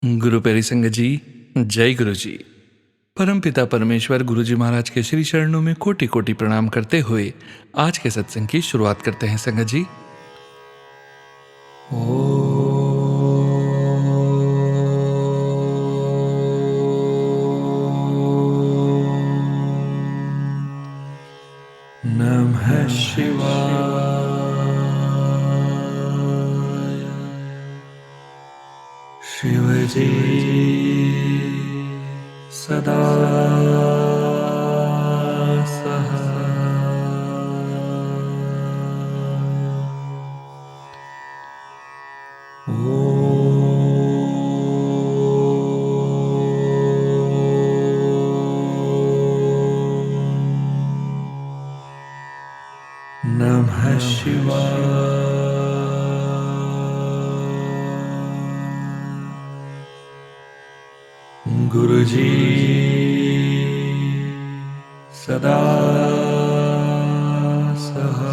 गुरु प्यारी संगत जी, जय गुरु जी। परम पिता परमेश्वर गुरु जी महाराज के श्री चरणों में कोटि कोटि प्रणाम करते हुए आज के सत्संग की शुरुआत करते हैं संगत जी। नमः शिवाय। शिवजी सदा नमः शिवाय। गुरुजी सदा सहाय।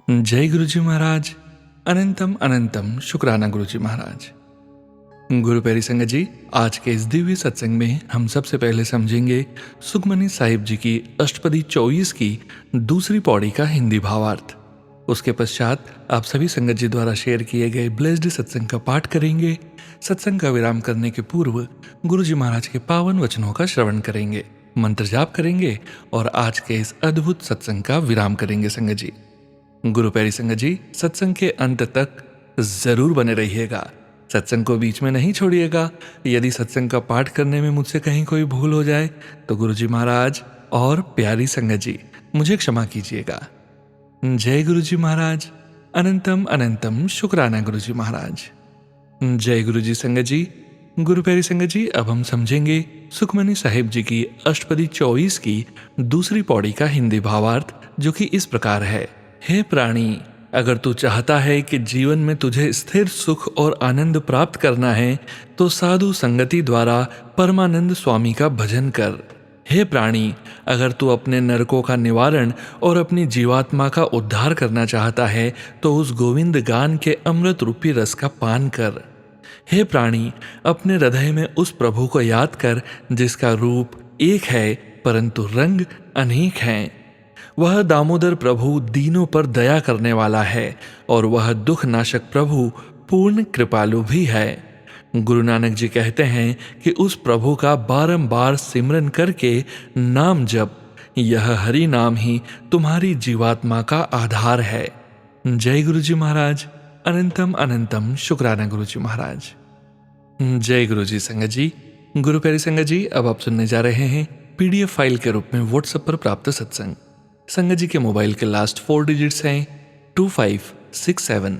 जय गुरुजी महाराज। अनंतम अनंतम शुक्राना गुरुजी महाराज। गुरु प्यारी संगत जी, आज के इस दिव्य सत्संग में हम सबसे पहले समझेंगे सुखमनी साहिब जी की अष्टपदी 24 की दूसरी पौड़ी का हिंदी भावार्थ। उसके पश्चात आप सभी संगत जी द्वारा शेयर किए गए ब्लेस्ड सत्संग का पाठ करेंगे। सत्संग का विराम करने के पूर्व गुरु जी महाराज के पावन वचनों का श्रवण करेंगे, मंत्र जाप करेंगे और आज के इस अद्भुत सत्संग का विराम करेंगे संगत जी। गुरु प्यारी संगत जी, सत्संग के अंत तक जरूर बने रहिएगा, सत्संग को बीच में नहीं छोड़िएगा। यदि सत्संग का पाठ करने में मुझसे कहीं कोई भूल हो जाए तो गुरु जी महाराज और प्यारी संगत जी मुझे क्षमा कीजिएगा। जय गुरु जी महाराज। अनंतम अनंतम शुक्राना गुरु जी महाराज। जय गुरु जी संगत जी। गुरु प्यारी संगत जी, अब हम समझेंगे सुखमनी साहिब जी की अष्टपदी 24 की दूसरी पौड़ी का हिंदी भावार्थ, जो कि इस प्रकार है। हे प्राणी, अगर तू चाहता है कि जीवन में तुझे स्थिर सुख और आनंद प्राप्त करना है तो साधु संगति द्वारा परमानंद स्वामी का भजन कर। हे प्राणी, अगर तू अपने नरकों का निवारण और अपनी जीवात्मा का उद्धार करना चाहता है तो उस गोविंद गान के अमृत रूपी रस का पान कर। हे प्राणी, अपने हृदय में उस प्रभु को याद कर जिसका रूप एक है परंतु रंग अनेक हैं। वह दामोदर प्रभु दीनों पर दया करने वाला है और वह दुख नाशक प्रभु पूर्ण कृपालु भी है। गुरु नानक जी कहते हैं कि उस प्रभु का बारंबार सिमरन करके नाम जप, यह हरि नाम ही तुम्हारी जीवात्मा का आधार है। जय गुरु जी महाराज। अनंतम अनंतम शुक्राना गुरु जी महाराज। जय गुरु जी संगत जी। गुरु प्यारी संगत जी, अब आप सुनने जा रहे हैं PDF फाइल के रूप में व्हाट्सएप पर प्राप्त सत्संग। संगत जी के मोबाइल के लास्ट 4 डिजिट्स हैं 2567।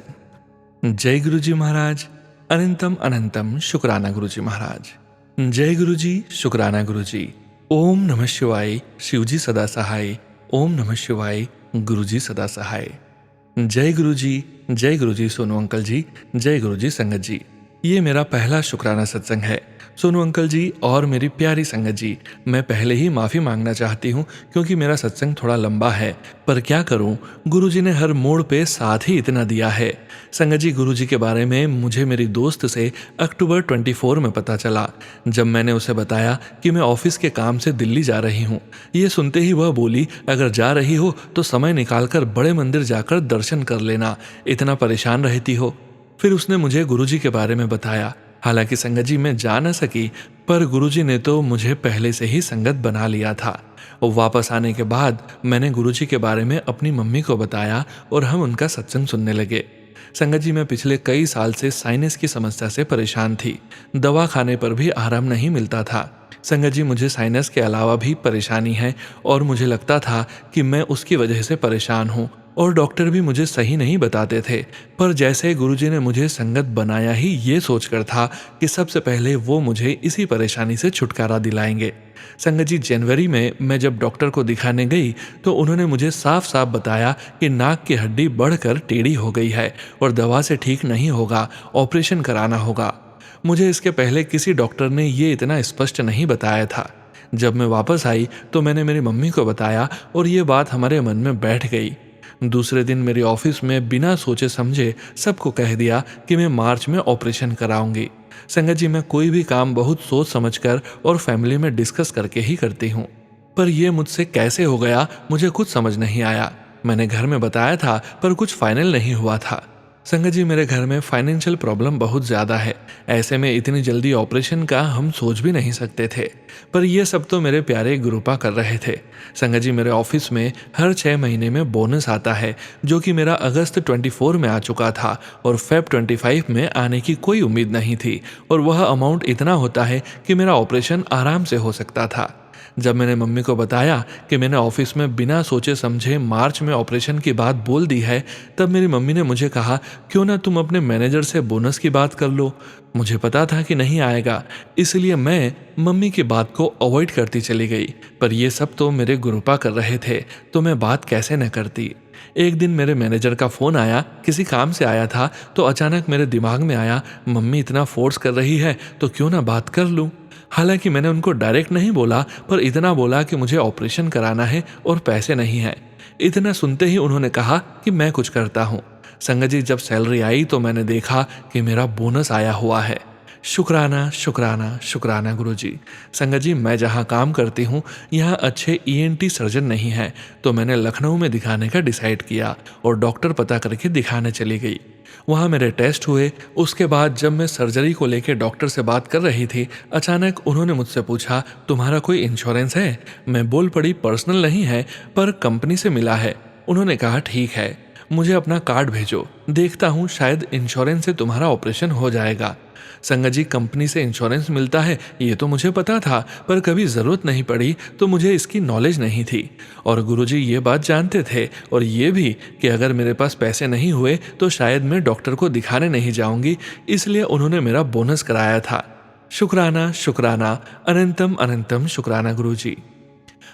जय गुरु जी महाराज। अनंतम अनंतम शुक्राना गुरु जी महाराज। जय गुरु जी, शुक्राना गुरु जी। ओम नमः शिवाय, शिव जी सदा सहाय। ओम नमः शिवाय, गुरु जी सदा सहाय। जय गुरु जी, जय गुरु जी सोनू अंकल जी। जय गुरु जी संगत जी, ये मेरा पहला शुक्राना सत्संग है। सोनू अंकल जी और मेरी प्यारी संगत जी, मैं पहले ही माफ़ी मांगना चाहती हूँ क्योंकि मेरा सत्संग थोड़ा लंबा है, पर क्या करूँ, गुरु जी ने हर मोड़ पे साथ ही इतना दिया है। संगत जी, गुरु जी के बारे में मुझे मेरी दोस्त से अक्टूबर 24 में पता चला, जब मैंने उसे बताया कि मैं ऑफिस के काम से दिल्ली जा रही हूँ। ये सुनते ही वह बोली, अगर जा रही हो तो समय निकालकर बड़े मंदिर जाकर दर्शन कर लेना, इतना परेशान रहती हो। फिर उसने मुझे गुरुजी के बारे में बताया। हालांकि संगत जी मैं जा न सकी, पर गुरुजी ने तो मुझे पहले से ही संगत बना लिया था। वापस आने के बाद मैंने गुरुजी के बारे में अपनी मम्मी को बताया और हम उनका सत्संग सुनने लगे। संगत जी, मैं पिछले कई साल से साइनस की समस्या से परेशान थी। दवा खाने पर भी आराम नहीं मिलता था। संगत जी, मुझे साइनस के अलावा भी परेशानी है और मुझे लगता था कि मैं उसकी वजह से परेशान हूँ और डॉक्टर भी मुझे सही नहीं बताते थे। पर जैसे गुरुजी ने मुझे संगत बनाया ही ये सोचकर था कि सबसे पहले वो मुझे इसी परेशानी से छुटकारा दिलाएंगे। संगत जी, जनवरी में मैं जब डॉक्टर को दिखाने गई तो उन्होंने मुझे साफ साफ बताया कि नाक की हड्डी बढ़कर टेढ़ी हो गई है और दवा से ठीक नहीं होगा, ऑपरेशन कराना होगा। मुझे इसके पहले किसी डॉक्टर ने ये इतना स्पष्ट नहीं बताया था। जब मैं वापस आई तो मैंने मेरी मम्मी को बताया और ये बात हमारे मन में बैठ गई। दूसरे दिन मेरे ऑफिस में बिना सोचे समझे सबको कह दिया कि मैं मार्च में ऑपरेशन कराऊंगी। संगत जी, मैं कोई भी काम बहुत सोच समझकर और फैमिली में डिस्कस करके ही करती हूँ, पर यह मुझसे कैसे हो गया मुझे कुछ समझ नहीं आया। मैंने घर में बताया था पर कुछ फाइनल नहीं हुआ था। संगत जी, मेरे घर में फाइनेंशियल प्रॉब्लम बहुत ज़्यादा है। ऐसे में इतनी जल्दी ऑपरेशन का हम सोच भी नहीं सकते थे, पर यह सब तो मेरे प्यारे गुरुपा कर रहे थे। संगत जी, मेरे ऑफिस में हर 6 महीने में बोनस आता है, जो कि मेरा अगस्त 24 में आ चुका था और फेब 25 में आने की कोई उम्मीद नहीं थी, और वह अमाउंट इतना होता है कि मेरा ऑपरेशन आराम से हो सकता था। जब मैंने मम्मी को बताया कि मैंने ऑफिस में बिना सोचे समझे मार्च में ऑपरेशन की बात बोल दी है, तब मेरी मम्मी ने मुझे कहा, क्यों ना तुम अपने मैनेजर से बोनस की बात कर लो। मुझे पता था कि नहीं आएगा, इसलिए मैं मम्मी की बात को अवॉइड करती चली गई, पर ये सब तो मेरे गुरुपा कर रहे थे, तो मैं बात कैसे न करती। एक दिन मेरे मैनेजर का फ़ोन आया, किसी काम से आया था, तो अचानक मेरे दिमाग में आया, मम्मी इतना फोर्स कर रही है तो क्यों ना बात कर लूँ। हालांकि मैंने उनको डायरेक्ट नहीं बोला, पर इतना बोला कि मुझे ऑपरेशन कराना है और पैसे नहीं हैं। इतना सुनते ही उन्होंने कहा कि मैं कुछ करता हूँ। संगत जी, जब सैलरी आई तो मैंने देखा कि मेरा बोनस आया हुआ है। शुक्राना शुक्राना शुक्राना गुरुजी। संगत जी, मैं जहाँ काम करती हूँ यहाँ अच्छे ईएनटी सर्जन नहीं हैं, तो मैंने लखनऊ में दिखाने का डिसाइड किया और डॉक्टर पता करके दिखाने चली गई। वहाँ मेरे टेस्ट हुए। उसके बाद जब मैं सर्जरी को लेकर डॉक्टर से बात कर रही थी, अचानक उन्होंने मुझसे पूछा, तुम्हारा कोई इंश्योरेंस है? मैं बोल पड़ी, पर्सनल नहीं है पर कंपनी से मिला है। उन्होंने कहा, ठीक है, मुझे अपना कार्ड भेजो, देखता हूँ शायद इंश्योरेंस से तुम्हारा ऑपरेशन हो जाएगा। संगत जी, कंपनी से इंश्योरेंस मिलता है ये तो मुझे पता था, पर कभी ज़रूरत नहीं पड़ी तो मुझे इसकी नॉलेज नहीं थी। और गुरुजी ये बात जानते थे और ये भी कि अगर मेरे पास पैसे नहीं हुए तो शायद मैं डॉक्टर को दिखाने नहीं जाऊंगी, इसलिए उन्होंने मेरा बोनस कराया था। शुक्राना शुक्राना अनंतम अनंतम शुक्राना गुरुजी।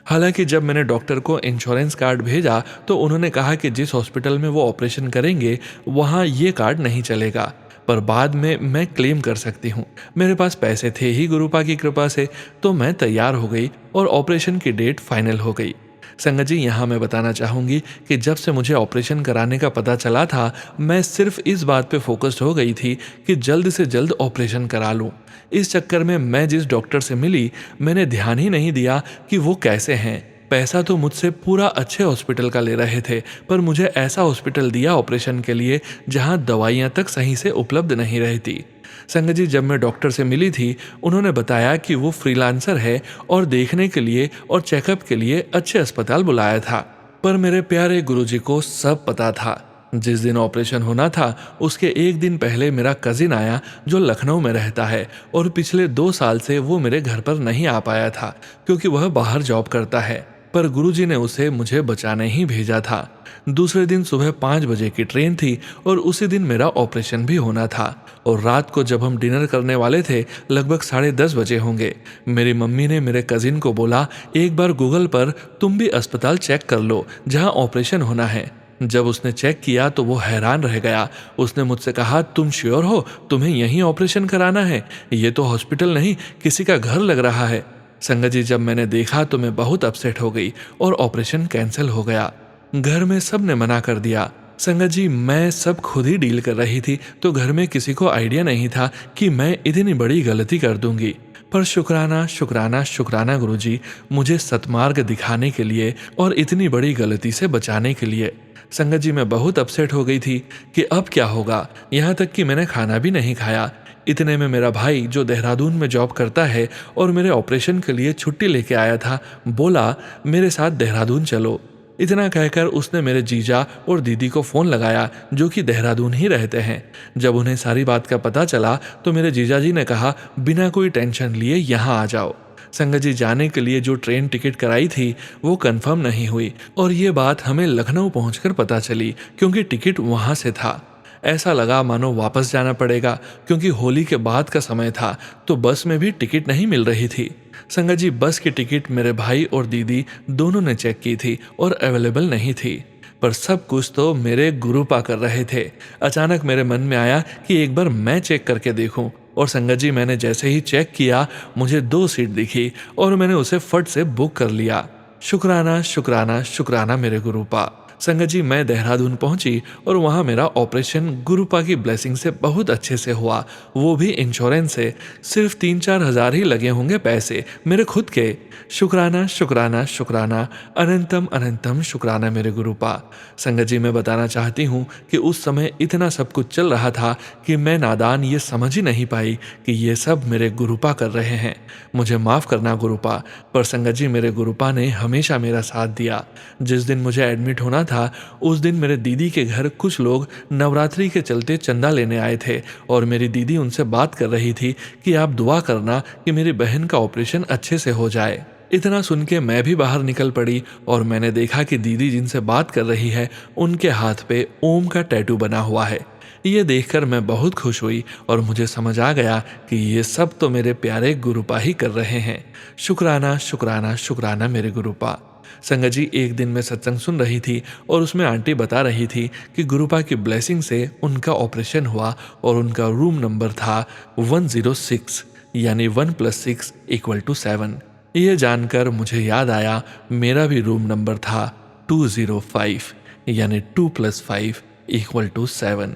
हालांकि जब मैंने डॉक्टर को इंश्योरेंस कार्ड भेजा तो उन्होंने कहा कि जिस हॉस्पिटल में वो ऑपरेशन करेंगे वहाँ ये कार्ड नहीं चलेगा, पर बाद में मैं क्लेम कर सकती हूँ। मेरे पास पैसे थे ही गुरुपा की कृपा से, तो मैं तैयार हो गई और ऑपरेशन की डेट फाइनल हो गई। संगत जी, यहाँ मैं बताना चाहूँगी कि जब से मुझे ऑपरेशन कराने का पता चला था, मैं सिर्फ इस बात पे फोकस्ड हो गई थी कि जल्द से जल्द ऑपरेशन करा लूँ। इस चक्कर में मैं जिस डॉक्टर से मिली, मैंने ध्यान ही नहीं दिया कि वो कैसे हैं। पैसा तो मुझसे पूरा अच्छे हॉस्पिटल का ले रहे थे, पर मुझे ऐसा हॉस्पिटल दिया ऑपरेशन के लिए जहाँ दवाइयाँ तक सही से उपलब्ध नहीं रहती। संगत जी, जब मैं डॉक्टर से मिली थी, उन्होंने बताया कि वो फ्रीलांसर है और देखने के लिए और चेकअप के लिए अच्छे अस्पताल बुलाया था। पर मेरे प्यारे गुरुजी को सब पता था। जिस दिन ऑपरेशन होना था उसके एक दिन पहले मेरा कजिन आया जो लखनऊ में रहता है, और पिछले 2 साल से वो मेरे घर पर नहीं आ पाया था क्योंकि वह बाहर जॉब करता है, पर गुरुजी ने उसे मुझे बचाने ही भेजा था। दूसरे दिन सुबह 5 बजे की ट्रेन थी और उसी दिन मेरा ऑपरेशन भी होना था। और रात को जब हम डिनर करने वाले थे, लगभग 10:30 बजे होंगे, मेरी मम्मी ने मेरे कजिन को बोला, एक बार गूगल पर तुम भी अस्पताल चेक कर लो जहां ऑपरेशन होना है। जब उसने चेक किया तो वो हैरान रह गया। उसने मुझसे कहा, तुम श्योर हो तुम्हें यहीं ऑपरेशन कराना है? ये तो हॉस्पिटल नहीं, किसी का घर लग रहा है। संगत जी, जब मैंने देखा तो मैं बहुत अपसेट हो गई और ऑपरेशन कैंसिल हो गया। घर में सब ने मना कर दिया। संगत जी, मैं सब खुद ही डील कर रही थी, तो घर में किसी को आइडिया नहीं था कि मैं इतनी बड़ी गलती कर दूंगी। पर शुक्राना शुक्राना शुक्राना गुरुजी, मुझे सतमार्ग दिखाने के लिए और इतनी बड़ी गलती से बचाने के लिए। संगत जी, मैं बहुत अपसेट हो गई थी कि अब क्या होगा, यहाँ तक कि मैंने खाना भी नहीं खाया। इतने में मेरा भाई जो देहरादून में जॉब करता है और मेरे ऑपरेशन के लिए छुट्टी लेके आया था, बोला मेरे साथ देहरादून चलो। इतना कहकर उसने मेरे जीजा और दीदी को फ़ोन लगाया जो कि देहरादून ही रहते हैं। जब उन्हें सारी बात का पता चला तो मेरे जीजा जी ने कहा, बिना कोई टेंशन लिए यहाँ आ जाओ। संगत जी, जाने के लिए जो ट्रेन टिकट कराई थी वो कंफर्म नहीं हुई, और ये बात हमें लखनऊ पहुंचकर पता चली क्योंकि टिकट वहाँ से था। ऐसा लगा मानो वापस जाना पड़ेगा, क्योंकि होली के बाद का समय था तो बस में भी टिकट नहीं मिल रही थी। संगत जी, बस की टिकट मेरे भाई और दीदी दोनों ने चेक की थी और अवेलेबल नहीं थी, पर सब कुछ तो मेरे गुरुपा कर रहे थे। अचानक मेरे मन में आया कि एक बार मैं चेक करके देखूं, और संगत जी, मैंने जैसे ही चेक किया मुझे 2 सीट दिखी और मैंने उसे फट से बुक कर लिया। शुक्राना शुक्राना शुक्राना मेरे गुरुपा। संगत जी, मैं देहरादून पहुंची और वहां मेरा ऑपरेशन गुरुपा की ब्लेसिंग से बहुत अच्छे से हुआ, वो भी इंश्योरेंस से। सिर्फ 3-4 हज़ार ही लगे होंगे पैसे मेरे खुद के। शुक्राना शुक्राना शुक्राना, अनंतम अनंतम शुक्राना मेरे गुरुपा। संगत जी, मैं बताना चाहती हूँ कि उस समय इतना सब कुछ चल रहा था कि मैं नादान ये समझ ही नहीं पाई कि ये सब मेरे गुरुपा कर रहे हैं। मुझे माफ़ करना गुरुपा। पर संगत जी, मेरे गुरुपा ने हमेशा मेरा साथ दिया। जिस दिन मुझे एडमिट होना था उस दिन मेरे दीदी के घर कुछ लोग नवरात्रि के चलते चंदा लेने आए थे और मेरी दीदी उनसे बात कर रही थी कि आप दुआ करना कि मेरी बहन का ऑपरेशन अच्छे से हो जाए। इतना सुन के मैं भी बाहर निकल पड़ी और मैंने देखा कि दीदी जिनसे बात कर रही है उनके हाथ पे ओम का टैटू बना हुआ है। ये देखकर मैं बहुत खुश हुई और मुझे समझ आ गया कि ये सब तो मेरे प्यारे गुरुपा ही कर रहे हैं। शुक्राना शुक्राना शुक्राना मेरे गुरुपा। संगत जी, एक दिन मैं सत्संग सुन रही थी और उसमें आंटी बता रही थी कि गुरुपा की ब्लेसिंग से उनका ऑपरेशन हुआ और उनका रूम नंबर था 106, यानी 1 + 6 = 7। ये जानकर मुझे याद आया मेरा भी रूम नंबर था 205, यानी 2 + 5 = 7।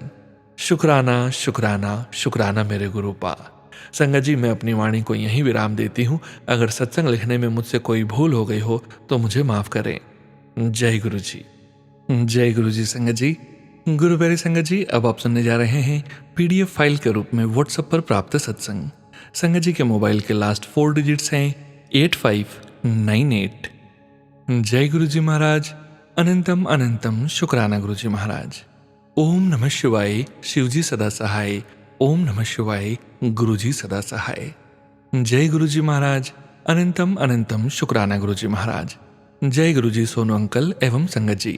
शुक्राना शुक्राना शुक्राना मेरे गुरुपा। संगत जी, मैं अपनी वाणी को यहीं विराम देती हूँ। अगर सत्संग लिखने में मुझसे कोई भूल हो गई हो तो मुझे माफ़ करें। जय गुरु जी। जय गुरु जी। संगत जी, गुरु प्यारे संगत जी, अब आप सुनने जा रहे हैं PDF फाइल के रूप में व्हाट्सएप पर प्राप्त सत्संग। संगत जी के मोबाइल के लास्ट 4 डिजिट्स हैं 8598। जय गुरु जी महाराज। अनंतम अनंतम शुक्राना गुरु जी महाराज। ओम नमः शिवाय, शिवजी सदा सहाय। ओम नमः शिवाय, गुरुजी सदा सहाय। जय गुरुजी महाराज। अनंतम अनंतम शुक्राना गुरुजी महाराज। जय गुरुजी सोनू अंकल एवं संगत जी।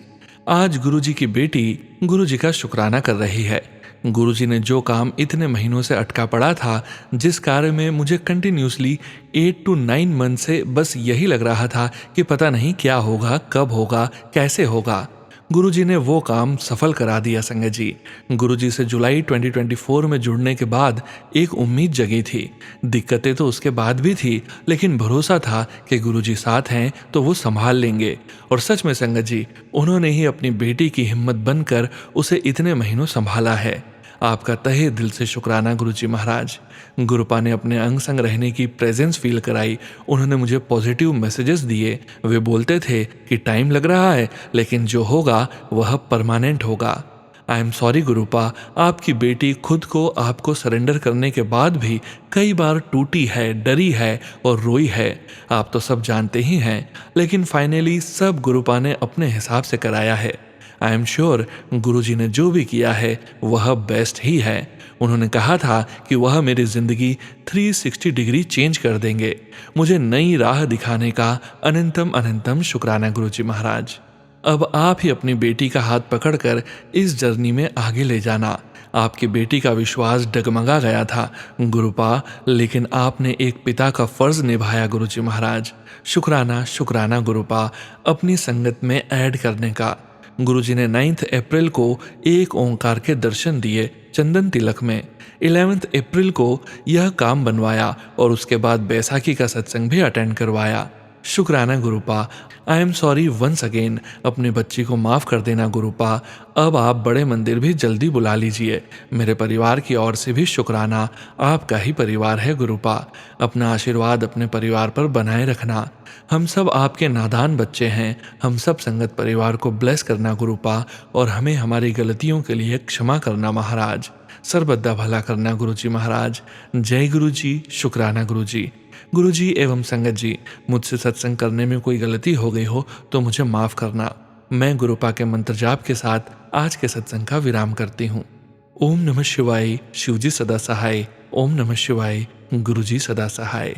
आज गुरुजी की बेटी गुरुजी का शुक्राना कर रही है। गुरुजी ने जो काम इतने महीनों से अटका पड़ा था, जिस कार्य में मुझे कंटिन्यूसली 8 to 9 मंथ से बस यही लग रहा था कि पता नहीं क्या होगा, कब होगा, कैसे होगा, गुरुजी ने वो काम सफल करा दिया। संगत जी, गुरुजी से जुलाई 2024 में जुड़ने के बाद एक उम्मीद जगी थी। दिक्कतें तो उसके बाद भी थी, लेकिन भरोसा था कि गुरुजी साथ हैं तो वो संभाल लेंगे। और सच में संगत जी, उन्होंने ही अपनी बेटी की हिम्मत बनकर उसे इतने महीनों संभाला है। आपका तहे दिल से शुक्राना गुरुजी महाराज। गुरुपा ने अपने अंग संग रहने की प्रेजेंस फील कराई। उन्होंने मुझे पॉजिटिव मैसेजेस दिए। वे बोलते थे कि टाइम लग रहा है, लेकिन जो होगा वह परमानेंट होगा। आई एम सॉरी गुरुपा, आपकी बेटी खुद को आपको सरेंडर करने के बाद भी कई बार टूटी है, डरी है और रोई है। आप तो सब जानते ही हैं, लेकिन फाइनली सब गुरुपा ने अपने हिसाब से कराया है। आई एम श्योर गुरुजी ने जो भी किया है वह बेस्ट ही है। उन्होंने कहा था कि वह मेरी जिंदगी 360 डिग्री चेंज कर देंगे, मुझे नई राह दिखाने का अनंतम अनंतम शुक्राना गुरुजी महाराज। अब आप ही अपनी बेटी का हाथ पकड़कर इस जर्नी में आगे ले जाना। आपकी बेटी का विश्वास डगमगा गया था गुरुपा, लेकिन आपने एक पिता का फर्ज निभाया गुरुजी महाराज। शुक्राना शुक्राना गुरुपा, अपनी संगत में ऐड करने का। गुरुजी ने 9 अप्रैल को एक ओंकार के दर्शन दिए चंदन तिलक में। 11 अप्रैल को यह काम बनवाया और उसके बाद बैसाखी का सत्संग भी अटेंड करवाया। शुक्राना गुरुपा। I am sorry once again, अपनी बच्ची को माफ़ कर देना गुरुपा। अब आप बड़े मंदिर भी जल्दी बुला लीजिए। मेरे परिवार की ओर से भी शुक्राना, आपका ही परिवार है गुरुपा। अपना आशीर्वाद अपने परिवार पर बनाए रखना। हम सब आपके नादान बच्चे हैं। हम सब संगत परिवार को ब्लेस करना गुरुपा और हमें हमारी गलतियों के लिए क्षमा करना महाराज। सर्वदा भला करना गुरुजी महाराज। जय गुरुजी। शुक्राना गुरुजी। गुरुजी एवं संगत जी, मुझसे सत्संग करने में कोई गलती हो गई हो तो मुझे माफ़ करना। मैं गुरुपा के मंत्र जाप के साथ आज के सत्संग का विराम करती हूँ। ओम नमः शिवाय, शिवजी सदा सहाय। ओम नमः शिवाय, गुरुजी सदा सहाय।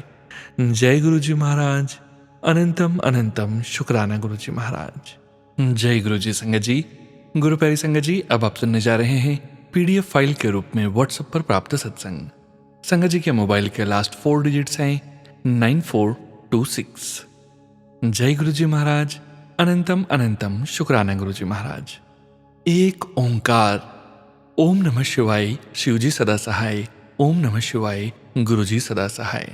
जय गुरुजी महाराज। अनंतम अनंतम शुक्राना गुरुजी महाराज। जय गुरुजी। संगत जी, गुरु प्यारी संगत जी, अब आप सुनने जा रहे हैं PDF फाइल के रूप में व्हाट्सएप पर प्राप्त सत्संग। संगत जी के मोबाइल के लास्ट 4 डिजिट्स हैं 9426। जय गुरुजी महाराज। अनंतम अनंतम शुक्राना गुरुजी महाराज। एक ओंकार। ओम नमः शिवाय, शिवजी सदा सहाय। ओम नमः शिवाय, गुरुजी सदा सहाय।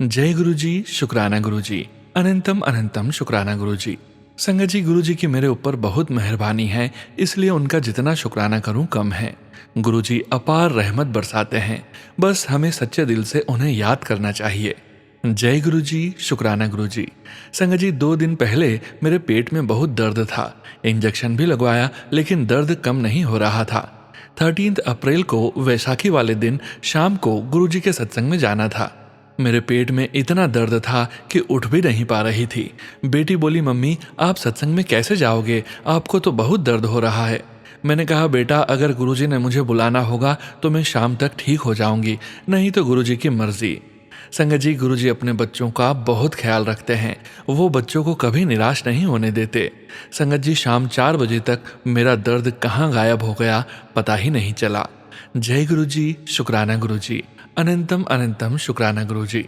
जय गुरुजी। शुक्राना गुरुजी। अनंतम अनंतम शुक्राना गुरुजी। संगत जी, गुरु जी की मेरे ऊपर बहुत मेहरबानी है, इसलिए उनका जितना शुक्राना करूं कम है। गुरु जी अपार रहमत बरसाते हैं, बस हमें सच्चे दिल से उन्हें याद करना चाहिए। जय गुरु जी, शुक्राना गुरु जी। संगत जी, 2 दिन पहले मेरे पेट में बहुत दर्द था। इंजेक्शन भी लगवाया, लेकिन दर्द कम नहीं हो रहा था। 13 अप्रैल को वैसाखी वाले दिन शाम को गुरु जी के सत्संग में जाना था। मेरे पेट में इतना दर्द था कि उठ भी नहीं पा रही थी। बेटी बोली, मम्मी आप सत्संग में कैसे जाओगे, आपको तो बहुत दर्द हो रहा है। मैंने कहा, बेटा अगर गुरुजी ने मुझे बुलाना होगा तो मैं शाम तक ठीक हो जाऊंगी, नहीं तो गुरुजी की मर्जी। संगत जी, गुरुजी अपने बच्चों का बहुत ख्याल रखते हैं, वो बच्चों को कभी निराश नहीं होने देते। संगत जी, शाम 4 बजे तक मेरा दर्द कहाँ गायब हो गया पता ही नहीं चला। जय गुरु जी, शुक्राना गुरु जी। अनंतम अनंतम शुक्राना गुरु जी।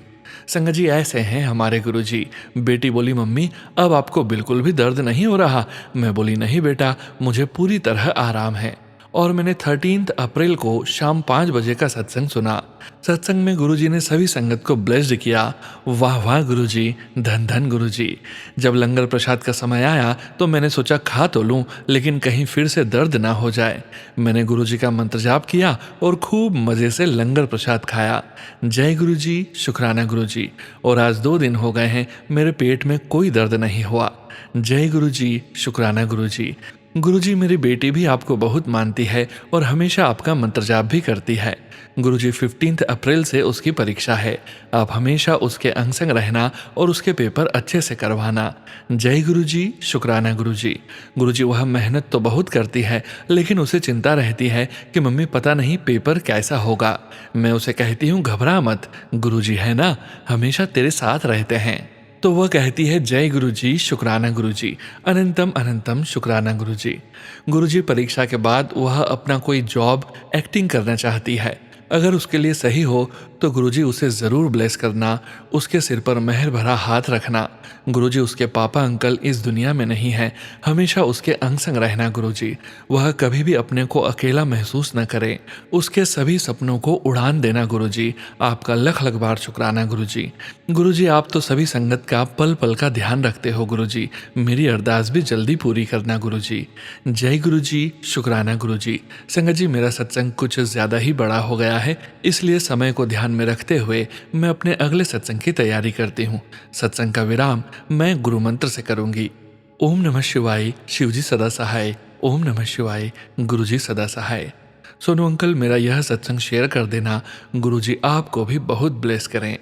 संगत जी, ऐसे हैं हमारे गुरु जी। बेटी बोली, मम्मी अब आपको बिल्कुल भी दर्द नहीं हो रहा। मैं बोली, नहीं बेटा, मुझे पूरी तरह आराम है। और मैंने 13 अप्रैल को शाम 5 बजे का सत्संग सुना। सत्संग में गुरुजी ने सभी संगत को ब्लेस्ड किया। वाह वाह गुरुजी, धन धन गुरुजी। जब लंगर प्रसाद का समय आया तो मैंने सोचा खा तो लूं, लेकिन कहीं फिर से दर्द ना हो जाए। मैंने गुरुजी का मंत्र जाप किया और खूब मजे से लंगर प्रसाद खाया। जय गुरुजी, शुक्राना गुरुजी। और आज 2 दिन हो गए हैं, मेरे पेट में कोई दर्द नहीं हुआ। जय गुरुजी, शुक्राना गुरुजी। गुरुजी, मेरी बेटी भी आपको बहुत मानती है और हमेशा आपका मंत्र जाप भी करती है। गुरुजी, 15 अप्रैल से उसकी परीक्षा है, आप हमेशा उसके अंग संग रहना और उसके पेपर अच्छे से करवाना। जय गुरुजी, शुक्राना गुरुजी। गुरुजी, वह मेहनत तो बहुत करती है, लेकिन उसे चिंता रहती है कि मम्मी पता नहीं पेपर कैसा होगा। मैं उसे कहती हूँ घबरा मत, गुरुजी है ना, हमेशा तेरे साथ रहते हैं। तो वह कहती है, जय गुरुजी, शुक्राना गुरुजी। अनंतम अनंतम शुक्राना गुरुजी। गुरुजी, परीक्षा के बाद वह अपना कोई जॉब एक्टिंग करना चाहती है। अगर उसके लिए सही हो तो गुरुजी उसे ज़रूर ब्लेस करना, उसके सिर पर मेहर भरा हाथ रखना। गुरुजी, उसके पापा अंकल इस दुनिया में नहीं है, हमेशा उसके अंग संग रहना गुरुजी। वह कभी भी अपने को अकेला महसूस न करे, उसके सभी सपनों को उड़ान देना गुरुजी। आपका लख लख बार शुक्राना गुरुजी। गुरुजी, आप तो सभी संगत का पल पल का ध्यान रखते हो गुरुजी, मेरी अरदास भी जल्दी पूरी करना गुरुजी। जय गुरुजी, शुक्राना गुरुजी। संगत जी, मेरा सत्संग कुछ ज़्यादा ही बड़ा हो गया है, इसलिए समय को ध्यान में रखते हुए मैं अपने अगले सत्संग की तैयारी करती हूँ। सत्संग का विराम मैं गुरु मंत्र से करूंगी। ओम नमः शिवाय, शिवजी सदा सहाय। ओम नमः शिवाय, गुरुजी सदा सहाय। सोनू अंकल, मेरा यह सत्संग शेयर कर देना, गुरुजी आपको भी बहुत ब्लेस करें।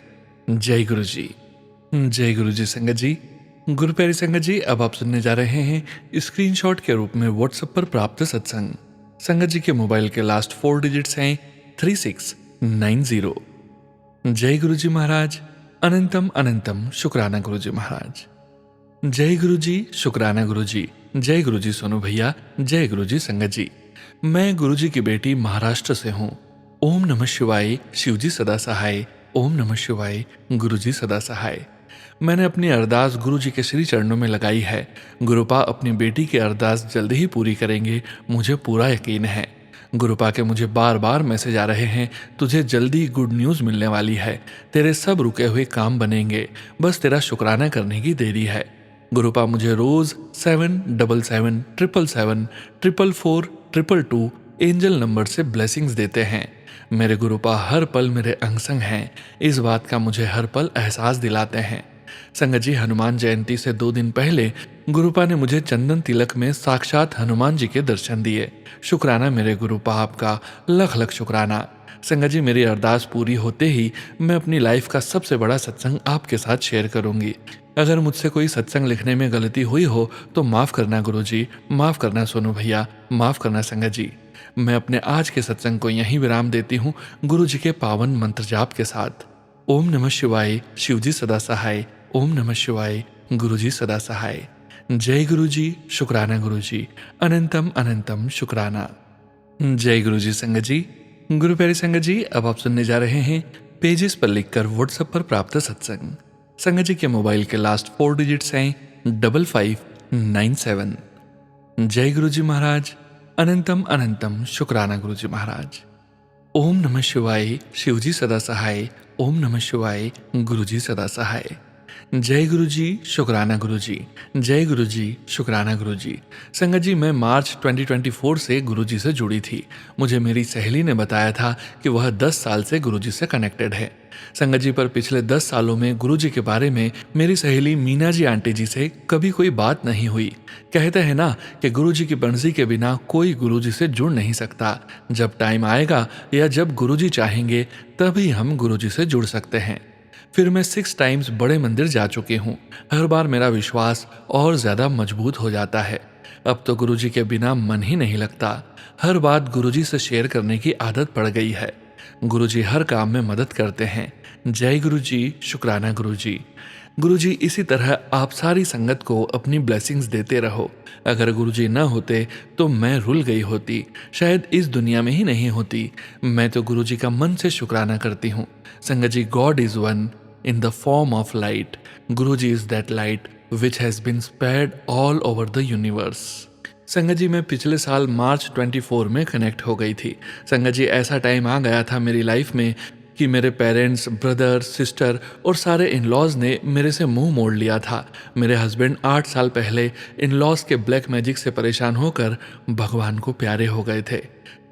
जय गुरुजी। जय गुरुजी। संगत जी, गुरु प्यारी संगत जी, अब आप सुनने जा रहे हैं स्क्रीनशॉट के रूप में व्हाट्सएप पर प्राप्त सत्संग। संगत जी के मोबाइल के लास्ट 4 डिजिट्स हैं 3690। जय गुरुजी महाराज। अनंतम अनंतम शुक्राना गुरुजी महाराज। जय गुरुजी, शुक्राना गुरुजी। जय गुरुजी सोनू भैया। जय गुरुजी संगत जी। मैं गुरुजी की बेटी महाराष्ट्र से हूँ। ओम नमः शिवाय, शिवजी सदा सहाय। ओम नमः शिवाय, गुरुजी सदा सहाय। मैंने अपनी अरदास गुरुजी के श्री चरणों में लगाई है। गुरुपा अपनी बेटी की अरदास जल्दी ही पूरी करेंगे, मुझे पूरा यकीन है। गुरुपा के मुझे बार बार मैसेज आ रहे हैं, तुझे जल्दी गुड न्यूज़ मिलने वाली है, तेरे सब रुके हुए काम बनेंगे, बस तेरा शुक्राना करने की देरी है। गुरुपा मुझे रोज़ 77777444422 एंजल नंबर से ब्लेसिंग्स देते हैं। मेरे गुरुपा हर पल मेरे अंग संग हैं, इस बात का मुझे हर पल एहसास दिलाते हैं। संगत जी, हनुमान जयंती से 2 दिन पहले गुरुपा ने मुझे चंदन तिलक में साक्षात हनुमान जी के दर्शन दिए। शुक्राना मेरे गुरुपा, आपका लख लख शुक्राना। संगत जी, मेरी अरदास पूरी होते ही मैं अपनी लाइफ का सबसे बड़ा सत्संग आपके साथ शेयर करूंगी। अगर मुझसे कोई सत्संग लिखने में गलती हुई हो तो माफ़ करना गुरुजी, माफ़ करना सोनू भैया, माफ़ करना संगत जी। मैं अपने आज के सत्संग को यहीं विराम देती हूँ गुरु जी के पावन मंत्र जाप के साथ। ओम नमः शिवाय, शिवजी सदा सहाय। ओम नमः शिवाय, गुरुजी सदा सहाय। जय गुरुजी, शुक्राना गुरुजी। अनंतम अनंतम शुक्राना। जय गुरुजी संगत जी। गुरु प्यारी संगत जी, अब आप सुनने जा रहे हैं पेजेस पर लिखकर व्हाट्सएप पर प्राप्त सत्संग। संगत जी के मोबाइल के लास्ट 4 डिजिट्स हैं 5597। जय गुरुजी महाराज। अनंतम अनंतम शुक्राना गुरुजी महाराज। ओम नमः शिवाय, शिवजी सदा सहाय। ओम नमः शिवाय, गुरुजी सदा सहाय। जय गुरु जी, शुक्राना गुरु जी। जय गुरु जी, शुक्राना गुरु जी। संगत जी, मैं मार्च 2024 से गुरु जी से जुड़ी थी। मुझे मेरी सहेली ने बताया था कि वह 10 साल से गुरु जी से कनेक्टेड है। संगत जी, पर पिछले 10 सालों में गुरु जी के बारे में मेरी सहेली मीना जी आंटी जी से कभी कोई बात नहीं हुई। कहते हैं ना कि गुरु जी की मर्जी के बिना कोई गुरु जी से जुड़ नहीं सकता। जब टाइम आएगा या जब गुरु जी चाहेंगे तभी हम गुरु जी से जुड़ सकते हैं। फिर मैं 6 टाइम्स बड़े मंदिर जा चुकी हूँ। हर बार मेरा विश्वास और ज़्यादा मजबूत हो जाता है। अब तो गुरुजी के बिना मन ही नहीं लगता। हर बात गुरुजी से शेयर करने की आदत पड़ गई है। गुरुजी हर काम में मदद करते हैं। जय गुरुजी, शुक्राना गुरुजी। गुरुजी, इसी तरह आप सारी संगत को अपनी ब्लेसिंग्स देते रहो। अगर गुरुजी न होते तो मैं रुल गई होती, शायद इस दुनिया में ही नहीं होती। मैं तो गुरुजी का मन से शुक्राना करती हूँ। संगत जी, God is one in the form of light. Guruji is that light which has been spread all over the universe. संगत जी, मैं पिछले साल मार्च 24 में कनेक्ट हो गई थी। संगत जी, ऐसा टाइम आ गया था मेरी लाइफ में कि मेरे पेरेंट्स, ब्रदर, सिस्टर और सारे इन लॉज ने मेरे से मुंह मोड़ लिया था। मेरे हस्बैंड 8 साल पहले इन लॉज के ब्लैक मैजिक से परेशान होकर भगवान को प्यारे हो गए थे।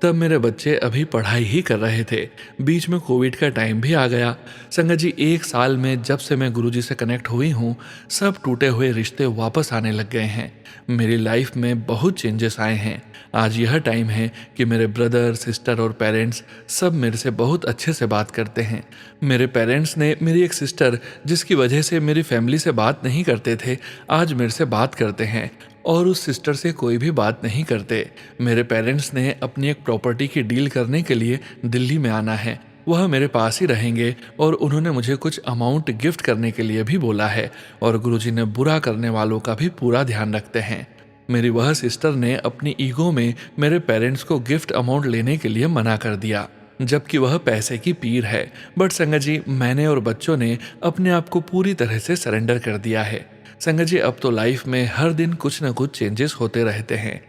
तब मेरे बच्चे अभी पढ़ाई ही कर रहे थे। बीच में कोविड का टाइम भी आ गया। संगत जी, 1 साल में जब से मैं गुरुजी से कनेक्ट हुई हूँ, सब टूटे हुए रिश्ते वापस आने लग गए हैं। मेरी लाइफ में बहुत चेंजेस आए हैं। आज यह टाइम है कि मेरे ब्रदर, सिस्टर और पेरेंट्स सब मेरे से बहुत अच्छे से बात करते हैं। मेरे पेरेंट्स ने मेरी एक सिस्टर, जिसकी वजह से मेरी फैमिली से बात नहीं करते थे, आज मेरे से बात करते हैं और उस सिस्टर से कोई भी बात नहीं करते। मेरे पेरेंट्स ने अपनी एक प्रॉपर्टी की डील करने के लिए दिल्ली में आना है। वह मेरे पास ही रहेंगे और उन्होंने मुझे कुछ अमाउंट गिफ्ट करने के लिए भी बोला है और गुरुजी ने बुरा करने वालों का भी पूरा ध्यान रखते हैं। मेरी वह सिस्टर ने अपनी ईगो में मेरे पेरेंट्स को गिफ्ट अमाउंट लेने के लिए मना कर दिया, जबकि वह पैसे की पीर है। बट संगत जी, मैंने और बच्चों ने अपने आप को पूरी तरह से सरेंडर कर दिया है। संगत जी, अब तो लाइफ में हर दिन कुछ न कुछ चेंजेस होते रहते हैं।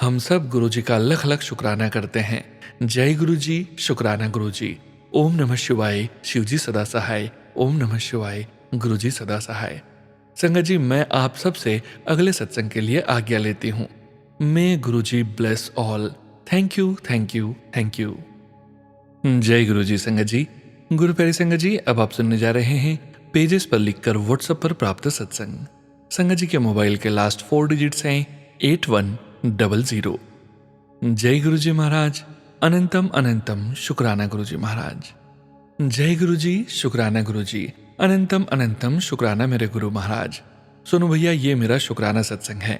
हम सब गुरुजी का लख लख शुक्राना करते हैं। जय गुरुजी, शुक्राना गुरुजी। ओम नमः शिवाय, शिवजी सदा सहाय। ओम नमः शिवाय, गुरुजी सदा सहाय। संगत जी, मैं आप सबसे अगले सत्संग के लिए आज्ञा लेती हूँ। May Guruji bless all. Thank you, thank you, thank you. जय गुरुजी। संगत जी, गुरु प्यारी संगत जी, अब आप सुनने जा रहे हैं पेजेस पर लिखकर व्हाट्सएप पर प्राप्त सत्संग। संगत जी के मोबाइल के लास्ट 4 डिजिट्स हैं 8100। जय गुरुजी महाराज, अनंतम अनंतम शुक्राना गुरुजी महाराज। जय गुरुजी, शुक्राना गुरुजी। अनंतम अनंतम शुक्राना मेरे गुरु महाराज। सुनो भैया, ये मेरा शुक्राना सत्संग है।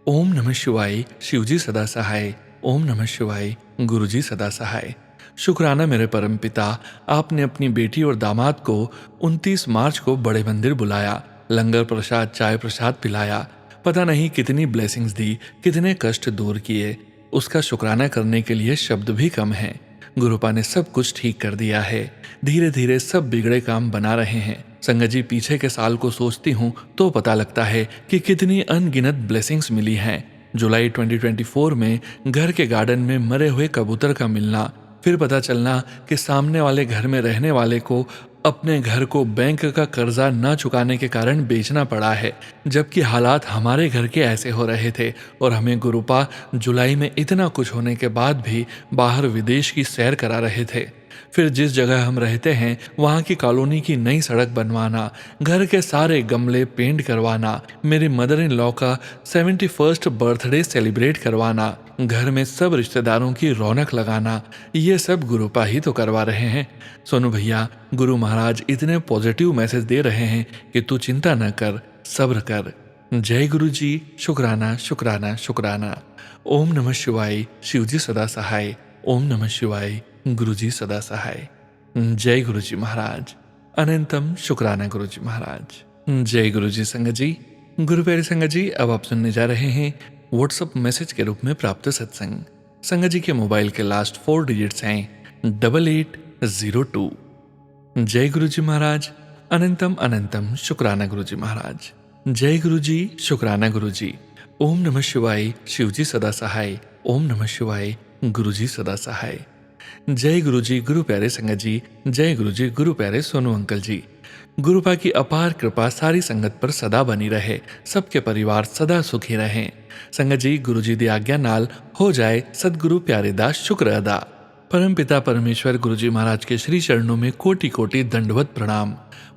ओम नमः शिवाय, शिवजी सदा सहाय। ओम नमः शिवाय, गुरुजी सदा सहाय। शुक्राना मेरे परम पिता, आपने अपनी बेटी और दामाद को 29 मार्च को बड़े मंदिर बुलाया, लंगर प्रसाद, चाय प्रसाद पिलाया। पता नहीं कितनी ब्लेसिंग्स दी, कितने कष्ट दूर किए। उसका शुक्राना करने के लिए शब्द भी कम हैं। गुरुपा ने सब कुछ ठीक कर दिया है। धीरे धीरे सब बिगड़े काम बना रहे हैं। संगत जी, पीछे के साल को सोचती हूँ तो पता लगता है कि कितनी अनगिनत ब्लेसिंग्स मिली हैं। जुलाई 2024 में घर के गार्डन में मरे हुए कबूतर का मिलना, फिर पता चलना कि सामने वाले घर में रहने वाले को अपने घर को बैंक का कर्जा न चुकाने के कारण बेचना पड़ा है, जबकि हालात हमारे घर के ऐसे हो रहे थे और हमें गुरुपा जुलाई में इतना कुछ होने के बाद भी बाहर विदेश की सैर करा रहे थे। फिर जिस जगह हम रहते हैं वहाँ की कॉलोनी की नई सड़क बनवाना, घर के सारे गमले पेंट करवाना, मेरी मदर इन लॉ का 71st बर्थडे सेलिब्रेट करवाना, घर में सब रिश्तेदारों की रौनक लगाना, ये सब गुरुपा ही तो करवा रहे हैं। सोनू भैया, गुरु महाराज इतने पॉजिटिव मैसेज दे रहे हैं कि तू चिंता न कर, सब्र कर। जय गुरु जी, शुक्राना शुक्राना शुक्राना। ओम नमः शिवाय, शिवजी सदा सहाय। ओम नमः शिवाय, गुरुजी सदा सहाय। जय गुरुजी महाराज, अनंतम शुक्राना गुरुजी महाराज। जय गुरुजी। संगत जी, गुरु प्यारी संगत जी, अब आप सुनने जा रहे हैं व्हाट्सएप मैसेज के रूप में प्राप्त सत्संग। संगत जी के मोबाइल के लास्ट 4 डिजिट्स हैं 8802। जय गुरुजी महाराज, अनंतम अनंतम शुक्राना गुरुजी महाराज। जय गुरुजी, शुक्राना गुरुजी। ओम नमः शिवाय, शिवजी सदा सहाय। ओम नमः शिवाय, गुरुजी सदा सहाय। जय गुरुजी, गुरु प्यारे संगत जी। जय गुरुजी, गुरु प्यारे सोनू अंकल जी। गुरुपा की अपार कृपा सारी संगत पर सदा बनी रहे, सबके परिवार सदा सुखी रहें। संगत जी, गुरु जी दी आज्ञा नाल हो जाए सदगुरु प्यारे दा शुक्र अदा। परम पिता परमेश्वर गुरु जी महाराज के श्री चरणों में कोटि कोटि दंडवत प्रणाम।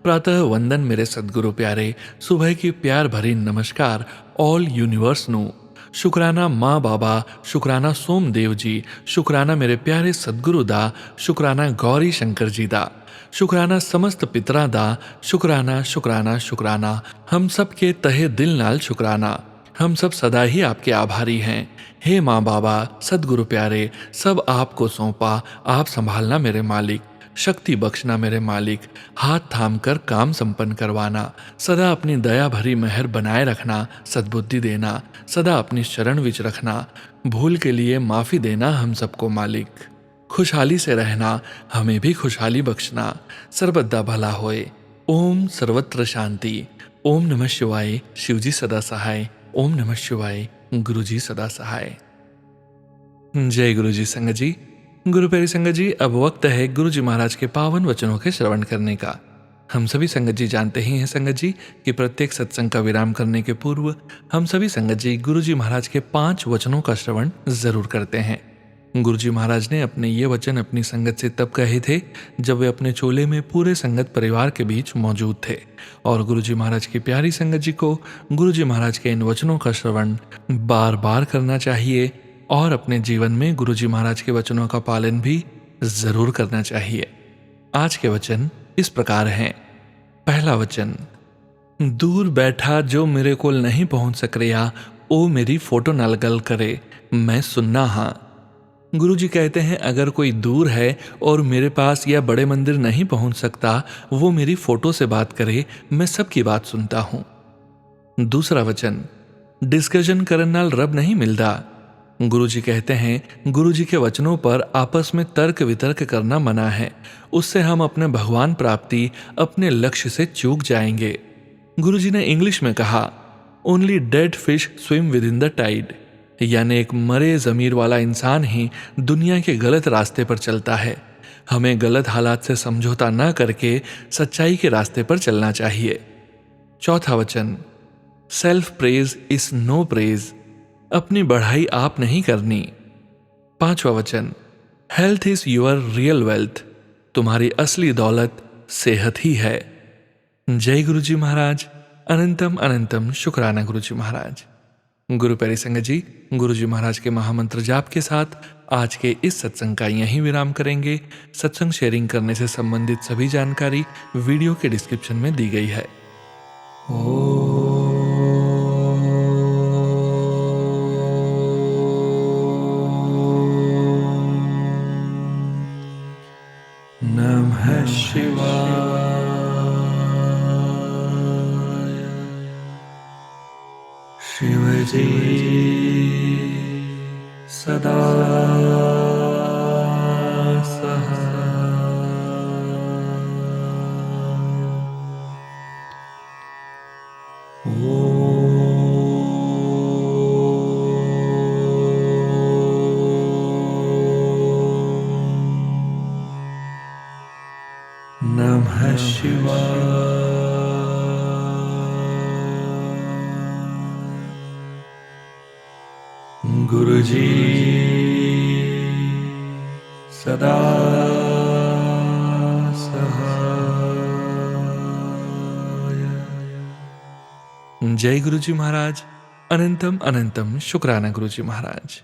प्रातः वंदन मेरे सदगुरु प्यारे, सुबह की प्यार भरी नमस्कार ऑल यूनिवर्स नु। शुक्राना माँ बाबा, शुक्राना सोमदेव जी, शुक्राना मेरे प्यारे सदगुरु दा, शुक्राना गौरी शंकर जी दा, शुक्राना समस्त पितरा दा, शुक्राना शुक्राना शुक्राना। हम सब के तहे दिल नाल शुक्राना। हम सब सदा ही आपके आभारी हैं। हे माँ बाबा, सदगुरु प्यारे, सब आपको सौंपा, आप संभालना मेरे मालिक, शक्ति बख्शना मेरे मालिक, हाथ थाम कर काम संपन्न करवाना, सदा अपनी दया भरी मेहर बनाए रखना, सद्बुद्धि देना, सदा अपनी शरण विच रखना, भूल के लिए माफ़ी देना हम सबको मालिक। खुशहाली से रहना, हमें भी खुशहाली बख्शना, सर्वदा भला होए। ओम सर्वत्र शांति। ओम नमः शिवाय, शिवजी सदा सहाय। ओम नमः शिवाय, गुरुजी सदा सहाय। जय गुरुजी संगत जी। गुरु प्यारी संगत जी, अब वक्त है गुरु जी महाराज के पावन वचनों के श्रवण करने का। हम सभी संगत जी जानते ही हैं संगत जी कि प्रत्येक सत्संग का विराम करने के पूर्व हम सभी संगत जी गुरु जी महाराज के 5 वचनों का श्रवण जरूर करते हैं। गुरु जी महाराज ने अपने ये वचन अपनी संगत से तब कहे थे जब वे अपने चोले में पूरे संगत परिवार के बीच मौजूद थे, और गुरु जी महाराज की प्यारी संगत जी को गुरु जी महाराज के इन वचनों का श्रवण बार बार करना चाहिए और अपने जीवन में गुरु जी महाराज के वचनों का पालन भी जरूर करना चाहिए। आज के वचन इस प्रकार हैं। पहला वचन, दूर बैठा जो मेरे को नहीं पहुंच सक रहा, ओ मेरी फोटो न लगल करे, मैं सुनना हाँ। गुरु जी कहते हैं अगर कोई दूर है और मेरे पास या बड़े मंदिर नहीं पहुंच सकता, वो मेरी फोटो से बात करे, मैं सबकी बात सुनता हूं। दूसरा वचन, डिस्कशन करन नाल रब नहीं मिलता। गुरु जी कहते हैं गुरु जी के वचनों पर आपस में तर्क वितर्क करना मना है, उससे हम अपने भगवान प्राप्ति, अपने लक्ष्य से चूक जाएंगे। गुरु जी ने इंग्लिश में कहा, only dead fish swim with in the tide, यानी एक मरे ज़मीर वाला इंसान ही दुनिया के गलत रास्ते पर चलता है। हमें गलत हालात से समझौता न करके सच्चाई के रास्ते पर चलना चाहिए। चौथा वचन, self praise is no praise, अपनी बढ़ाई आप नहीं करनी। पांचवा वचन, health is your real wealth, तुम्हारी असली दौलत सेहत ही है। जय गुरु जी महाराज। अनंतम अनंतम शुक्राना गुरु जी महाराज। गुरु प्यारी संगत जी, गुरु जी महाराज के महामंत्र जाप के साथ आज के इस सत्संग का यहीं विराम करेंगे। सत्संग शेयरिंग करने से संबंधित सभी जानकारी वीडियो के डिस्क्रिप्शन में दी गई है। नमः शिवाय। शिवजी सदा सहाय। नमः शिवाय। गुरुजी सदा सहाय। जय गुरु जी महाराज। अनंतम अनंतम शुक्राना गुरु जी महाराज।